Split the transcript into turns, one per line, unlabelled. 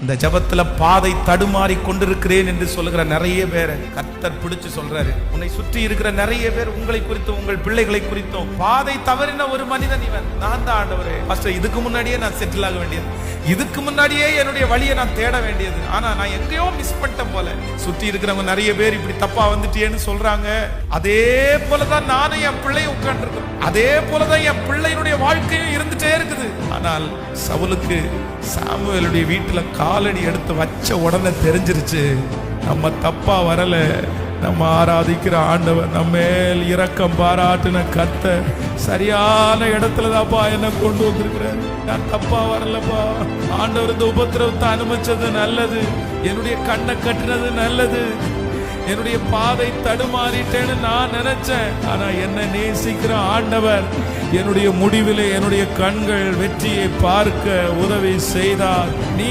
இந்த ஜபத்துல பாதை தடுமாறி கொண்டிருக்கிறேன் என்று சொல்லுகிற நிறைய பேரை கர்த்தர் பிடிச்சு சொல்றாரு. உன்னை சுற்றி இருக்கிற நிறைய பேர் உங்களை குறித்தும் உங்கள் பிள்ளைகளை குறித்தும் பாதை தவறின ஒரு மனிதன் இவன். நான் தான் ஆண்டவரே, ஃபர்ஸ்ட் இதுக்கு முன்னாடியே நான் செட்டில் ஆக வேண்டியது, இதுக்கு முன்னாடியே என்னுடைய வழியை நான் தேட வேண்டியது, ஆனா நான் எங்கேயோ மிஸ் பண்ணிட்டேன் போல. சுற்றி இருக்கிறவங்க நிறைய பேர் இப்படி தப்பா வந்துட்டேன்னு சொல்றாங்க. அதே போலதான் நானும் என் பிள்ளையும் உட்கார்ந்துருக்கேன், அதே போலதான் என் பிள்ளையினுடைய வாழ்க்கையும் இருந்துட்டே இருக்குது. ஆனால் சவுலுக்கு சாமுவேலுடைய வீட்டுல காலடி எடுத்து வச்ச உடனே தெரிஞ்சிருச்சு, நம்ம தப்பா வரல, நம்ம ஆராதிக்கிற ஆண்டவர் நம்ம மேல் இரக்கம் பாராட்டின கர்த்தர் சரியான இடத்துல தான்ப்பா என்ன கொண்டு வந்திருக்கிறார். நான் தப்பா வரலப்பா, ஆண்டவர் இந்த உபத்திரவத்தை அனுமதிச்சது நல்லது, என்னுடைய கண்ணை கட்டினது நல்லது, என்னுடைய பாதை தடுமாறிட்டேன்னு நான் நினைச்சேன். ஆனா என்ன நேசிக்கிற ஆண்டவர் என்னுடைய முடிவிலே என்னுடைய கண்கள் வெற்றியை பார்க்க உதவி செய்தார். நீ